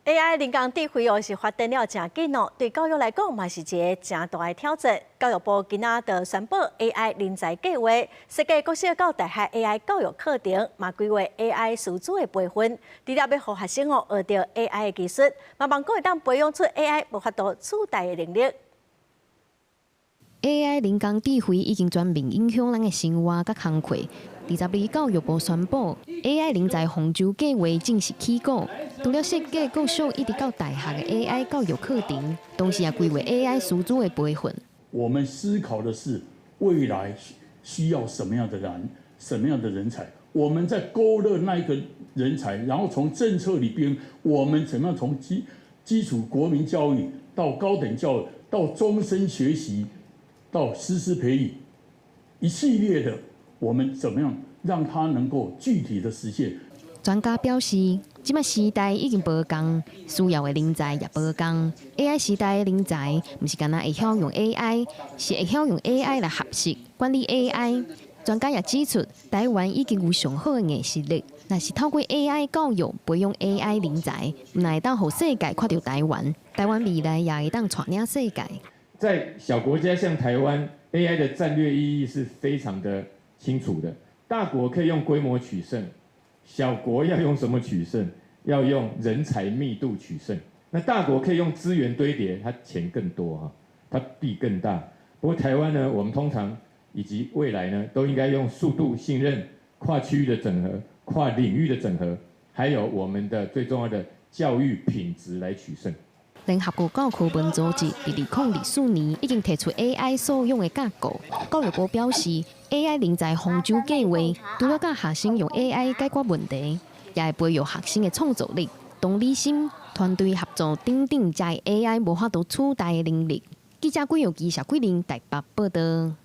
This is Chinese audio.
AI 人工智慧是發展了真緊哦，對教育來講嘛是一個真大的挑戰。教育部今仔就宣布 AI 人才計劃，設計國小到大學 AI 教育課程，嘛規劃 AI 師資的培訓，除了要讓學生學到 AI 的技術，嘛望可會當培養出 AI 無法度取代的能力。AI 人工智慧已經全面影響咱的生活甲工課。20日，教育部宣布 AI 人才豐州計劃正式起稿，除了設計國小一直到大學的 AI 教育課程，同時也規劃 AI 師資的培訓。我們思考的是未來需要什麼樣的人，什麼樣的人才，我們在勾勒那一個人才，然後從政策裡邊，我們怎麼樣從基礎國民教育到高等教育，到終身學習，到師資培育，一系列的。我們怎麼樣讓它能夠具體的實現？專家表示，這擺時代已經無共，需要的人才也無共。AI 時代的人才，不是單單會曉用 AI， 是會曉用 AI 來學習管理 AI。專家也指出，台灣已經有上好的硬實力，若是透過 AI 教育培養 AI 人才，那會當讓世界看到台灣。台灣未來也會當帶領世界。在小國家像台灣 ，AI 的戰略意義是非常的清楚的，大國可以用規模取勝，小國要用什麼取勝？要用人才密度取勝。那大國可以用資源堆疊，它錢更多哈，它幣更大。不過台灣呢，我們通常以及未來呢，都應該用速度、信任、跨區域的整合、跨領域的整合，還有我們的最重要的教育品質來取勝。聯合國教科文組織2024年已經提出 AI 素養的架構。教育部表示 ，AI 人才豐州計劃除了教學生用 AI 解決問題，也會培育學生的創造力、同理心、團隊合作等等，才會 AI 無法度取代的能力。記者郭耀基、小桂玲台北報道。